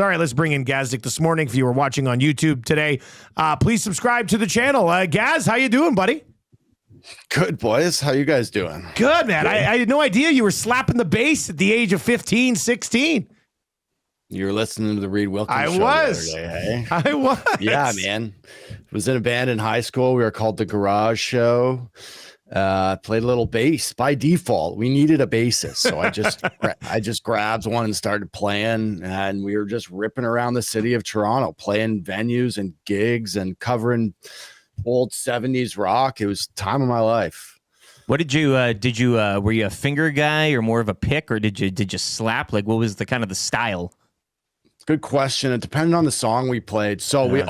All right, let's bring in Gazdic this morning. If you were watching on YouTube today, please subscribe to the channel. Gaz, how you doing, buddy? Good, boys. How you guys doing? Good, man. I had no idea you were slapping the bass at the age of 15, 16. You were listening to the Reed Wilkins show the other day, hey? I was. Yeah, man. I was in a band in high school. We were called the Garage Show. Played a little bass by default. We needed a bassist, so I just grabbed one and started playing, and we were just ripping around the city of Toronto, playing venues and gigs and covering old 70s rock. It was the time of my life. What did you were you a finger guy or more of a pick, or did you slap? Like, what was the kind of the style? Good question. It depended on the song we played. So we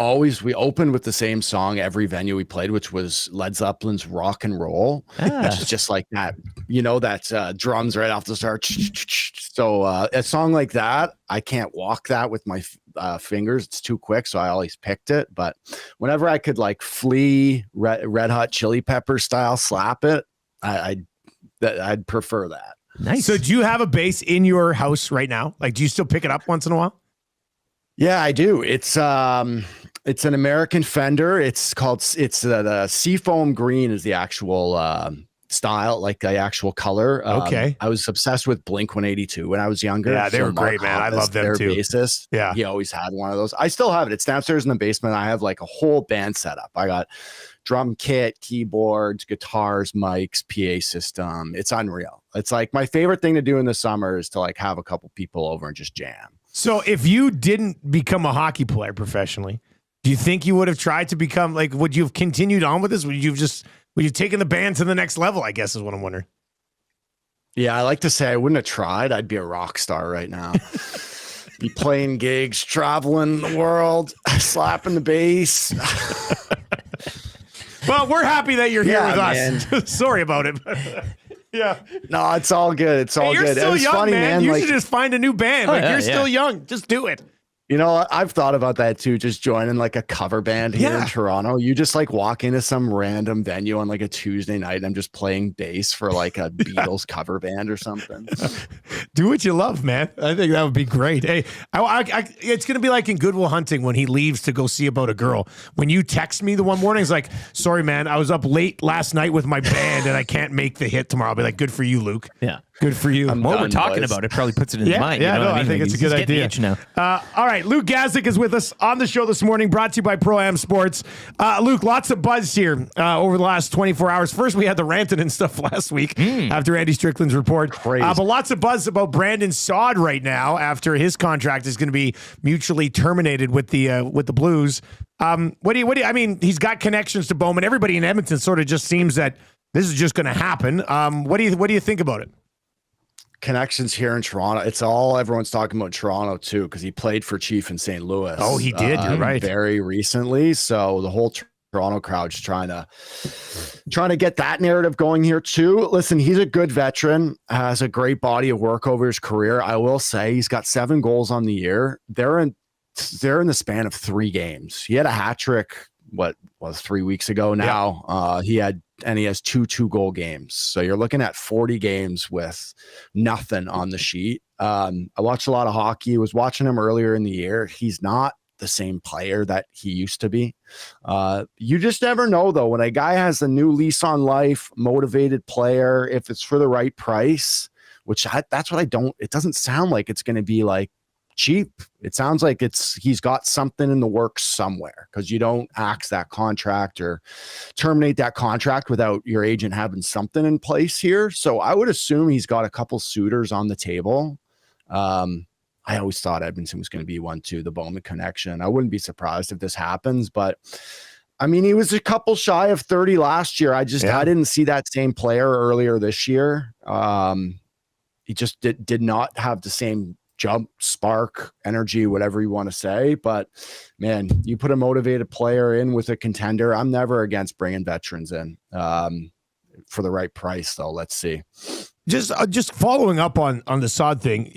opened with the same song every venue we played, which was Led Zeppelin's Rock and Roll, which is just like that, that drums right off the start. So a song like that, I can't walk that with my fingers. It's too quick. So I always picked it. But whenever I could like Flea, Red Hot Chili Pepper style slap it, I'd prefer that. Nice. So do you have a bass in your house right now? Like, do you still pick it up once in a while? Yeah, I do. It's an American Fender. It's the Seafoam Green is the actual style, like the actual color. Okay. I was obsessed with Blink-182 when I was younger. Yeah, they were great, man. I love them too. Bassist. Yeah, he always had one of those. I still have it. It's downstairs in the basement. I have like a whole band setup. I got drum kit, keyboards, guitars, mics, PA system. It's unreal. It's like my favorite thing to do in the summer is to like have a couple people over and just jam. So if you didn't become a hockey player professionally, do you think you would have tried to become, like, would you have continued on with this? Would you have taken the band to the next level, I guess is what I'm wondering. Yeah, I like to say I wouldn't have tried. I'd be a rock star right now. Be playing gigs, traveling the world, slapping the bass. Well, we're happy that you're here with us. Sorry about it. Yeah. No, it's all good. It's all you're good. Still young, funny, man. You should just find a new band. You're still young. Just do it. You know, I've thought about that too, just joining like a cover band here in Toronto. You just like walk into some random venue on like a Tuesday night and I'm just playing bass for like a Beatles cover band or something. Do what you love, man. I think that would be great. Hey, it's going to be like in Good Will Hunting when he leaves to go see about a girl. When you text me the one morning, it's like, sorry, man, I was up late last night with my band and I can't make the hit tomorrow. I'll be like, good for you, Luke. Yeah. Good for you. What we're talking about, it probably puts it in his mind. Yeah, you know I think it's a good idea. Now. All right, Luke Gazdic is with us on the show this morning, brought to you by Pro-Am Sports. Luke, lots of buzz here over the last 24 hours. First, we had the ranting and stuff last week after Andy Strickland's report. Crazy. But lots of buzz about Brandon Saad right now after his contract is going to be mutually terminated with the Blues. What do you? I mean, he's got connections to Bowman. Everybody in Edmonton sort of just seems that this is just going to happen. What do you think about it? Connections here in Toronto. It's all everyone's talking about Toronto too, because he played for Chief in St. Louis. Oh, he did. You're right. Very recently. So the whole Toronto crowd's trying to get that narrative going here too. Listen, he's a good veteran, has a great body of work over his career. I will say he's got 7 goals on the year. They're in the span of 3 games. He had a hat trick. What was 3 weeks ago now? Yeah. He has 2 2-goal games. So you're looking at 40 games with nothing on the sheet. I watched a lot of hockey, was watching him earlier in the year. He's not the same player that he used to be. You just never know though, when a guy has a new lease on life, motivated player, if it's for the right price, that's what it doesn't sound like it's going to be like cheap. It sounds like he's got something in the works somewhere, because you don't axe that contract or terminate that contract without your agent having something in place here. So I would assume he's got a couple suitors on the table. I always thought Edmonton was going to be one too, the Bowman connection. I wouldn't be surprised if this happens, but I mean, he was a couple shy of 30 last year. I didn't see that same player earlier this year. He just did not have the same jump, spark, energy, whatever you want to say. But man, you put a motivated player in with a contender. I'm never against bringing veterans in for the right price, though. Let's see. Just following up on the Saad thing,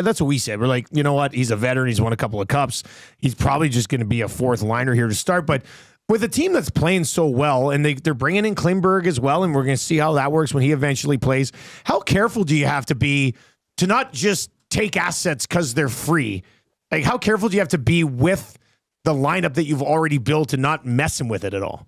that's what we said. We're like, you know what? He's a veteran. He's won a couple of cups. He's probably just going to be a 4th liner here to start. But with a team that's playing so well, and they're bringing in Klingberg as well, and we're going to see how that works when he eventually plays. How careful do you have to be to not just take assets because they're free, Like, how careful do you have to be with the lineup that you've already built and not messing with it at all?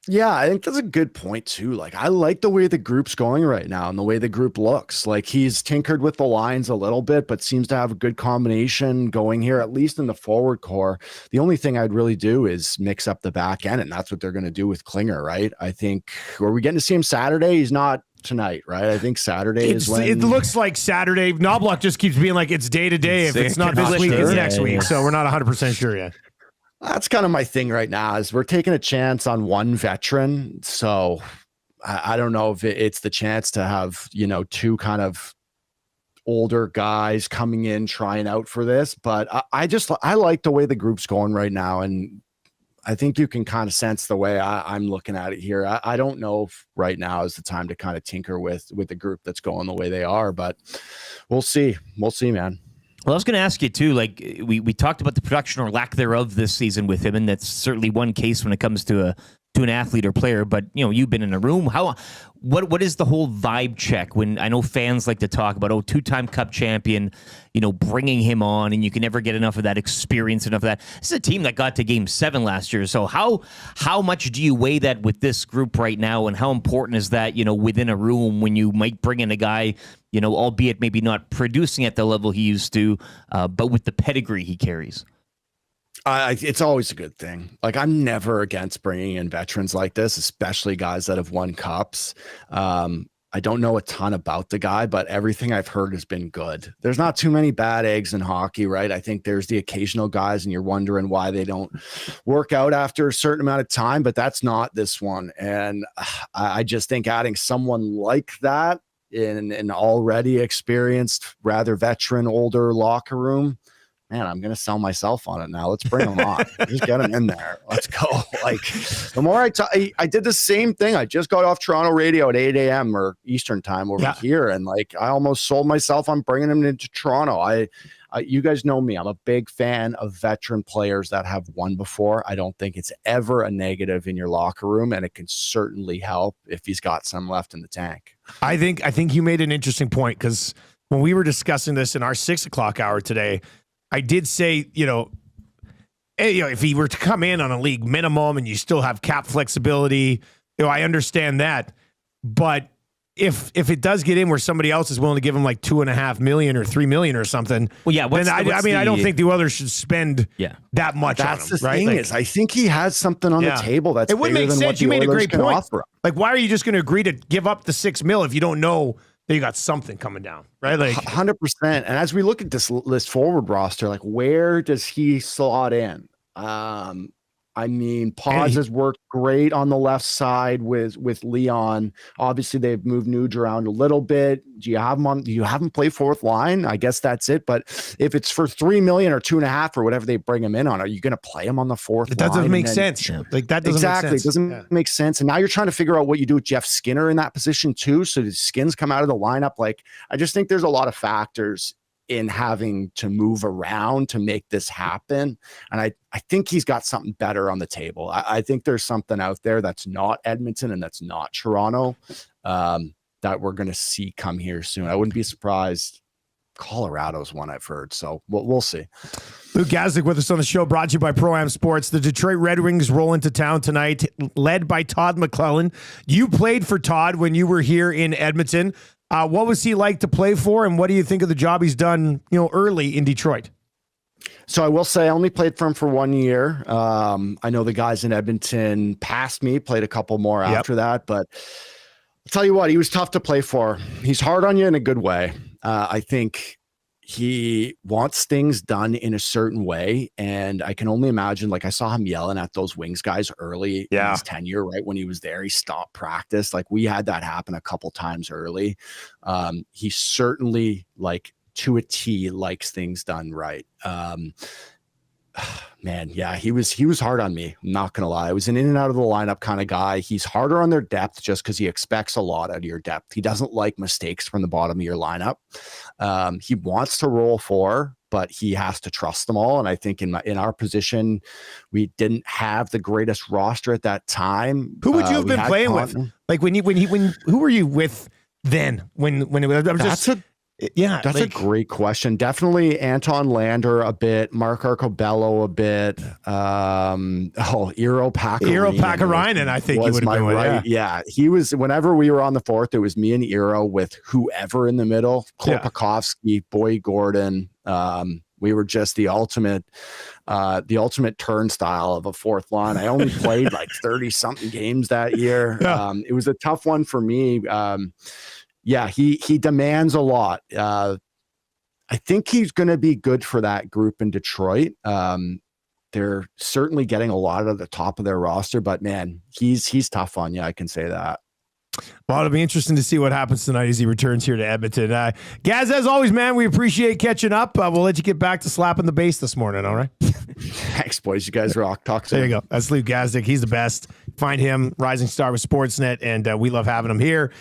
Yeah, I think that's a good point too. Like, I like the way the group's going right now and the way the group looks. Like, he's tinkered with the lines a little bit, but seems to have a good combination going here, at least in the forward core. The only thing I'd really do is mix up the back end, and that's what they're going to do with Klinger, right? I think, are we getting to see him Saturday? He's not tonight, right? I think Saturday is when it looks like Saturday. Knobloch just keeps being like, it's day to day. If it's not this week, it's next week. So we're not 100% sure yet. That's kind of my thing right now is we're taking a chance on one veteran. So I don't know if it's the chance to have, two kind of older guys coming in, trying out for this, but I like the way the group's going right now. And I think you can kind of sense the way I'm looking at it here. I don't know if right now is the time to kind of tinker with the group that's going the way they are, but we'll see. We'll see, man. Well, I was going to ask you too, like we talked about the production or lack thereof this season with him, and that's certainly one case when it comes to an athlete or player. But you've been in a room. What is the whole vibe check when I know fans like to talk about two-time Cup champion, bringing him on, and you can never get enough of that experience, enough of that. This is a team that got to Game 7 last year. So how much do you weigh that with this group right now, and how important is that within a room when you might bring in a guy? Albeit maybe not producing at the level he used to, but with the pedigree he carries. It's always a good thing. Like, I'm never against bringing in veterans like this, especially guys that have won cups. I don't know a ton about the guy, but everything I've heard has been good. There's not too many bad eggs in hockey, right? I think there's the occasional guys and you're wondering why they don't work out after a certain amount of time, but that's not this one. And I just think adding someone like that in an already experienced, rather veteran, older locker room, man, I'm going to sell myself on it now. Let's bring them on. Just get them in there. Let's go. Like, the more I did the same thing. I just got off Toronto radio at 8 a.m. or Eastern time over here. And like, I almost sold myself on bringing them into Toronto. You guys know me. I'm a big fan of veteran players that have won before. I don't think it's ever a negative in your locker room, and it can certainly help if he's got some left in the tank. I think you made an interesting point, because when we were discussing this in our 6 o'clock hour today, I did say, if he were to come in on a league minimum and you still have cap flexibility, I understand that. But if it does get in where somebody else is willing to give him like $2.5 million or $3 million or something, well, yeah, then I don't think the others should spend that much. That's on him, the right? thing is, I think he has something on the table that's it would make sense. You made a great point. Offer. Like, why are you just going to agree to give up the $6 million if you don't know that you got something coming down, right? Like 100%. And as we look at this forward roster, like, where does he slot in? I mean, Paz has worked great on the left side with Leon. Obviously, they've moved Nuge around a little bit. Do you have him play fourth line? I guess that's it. But if it's for $3 million or $2.5 million or whatever they bring him in on, are you going to play him on the fourth line? That doesn't make sense. Like, that doesn't make sense. It doesn't make sense. And now you're trying to figure out what you do with Jeff Skinner in that position too. So the Skins come out of the lineup. Like, I just think there's a lot of factors in having to move around to make this happen. And I think he's got something better on the table. I think there's something out there that's not Edmonton and that's not Toronto that we're going to see come here soon. I wouldn't be surprised. Colorado's one I've heard. So we'll see. Luke Gazdic with us on the show, brought to you by Pro-Am Sports. The Detroit Red Wings roll into town tonight, led by Todd McLellan. You played for Todd when you were here in Edmonton. What was he like to play for, and what do you think of the job he's done, early in Detroit? So I will say I only played for him for 1 year. I know the guys in Edmonton passed me, played a couple more after that, but I'll tell you what, he was tough to play for. He's hard on you in a good way. I think he wants things done in a certain way. And I can only imagine, like, I saw him yelling at those Wings guys early in his tenure, right? When he was there, he stopped practice. Like, we had that happen a couple times early. He certainly, like, to a T, likes things done right. Man, yeah, he was hard on me. I'm not going to lie. I was an in and out of the lineup kind of guy. He's harder on their depth just because he expects a lot out of your depth. He doesn't like mistakes from the bottom of your lineup. He wants to roll four, but he has to trust them all. And I think in our position, we didn't have the greatest roster at that time. Who would you have been playing with? Like, who were you with then? Yeah, That's a great question. Definitely Anton Lander a bit, Mark Arcobello a bit. Eero Pakarainen. I think you would have been right. Yeah, he was. Whenever we were on the fourth, it was me and Eero with whoever in the middle. Klopakovsky, Boy Gordon. We were just the ultimate turnstile of a fourth line. I only played like 30 something games that year. Yeah. It was a tough one for me. He demands a lot. I think he's going to be good for that group in Detroit. They're certainly getting a lot at the top of their roster, but man, he's tough on you. I can say that. Well, it'll be interesting to see what happens tonight as he returns here to Edmonton. Gaz, as always, man, we appreciate catching up. We'll let you get back to slapping the bass this morning, all right? Thanks, boys. You guys rock. Talk soon. There you go. That's Luke Gazdic. He's the best. Find him, Rising Star with Sportsnet, and we love having him here.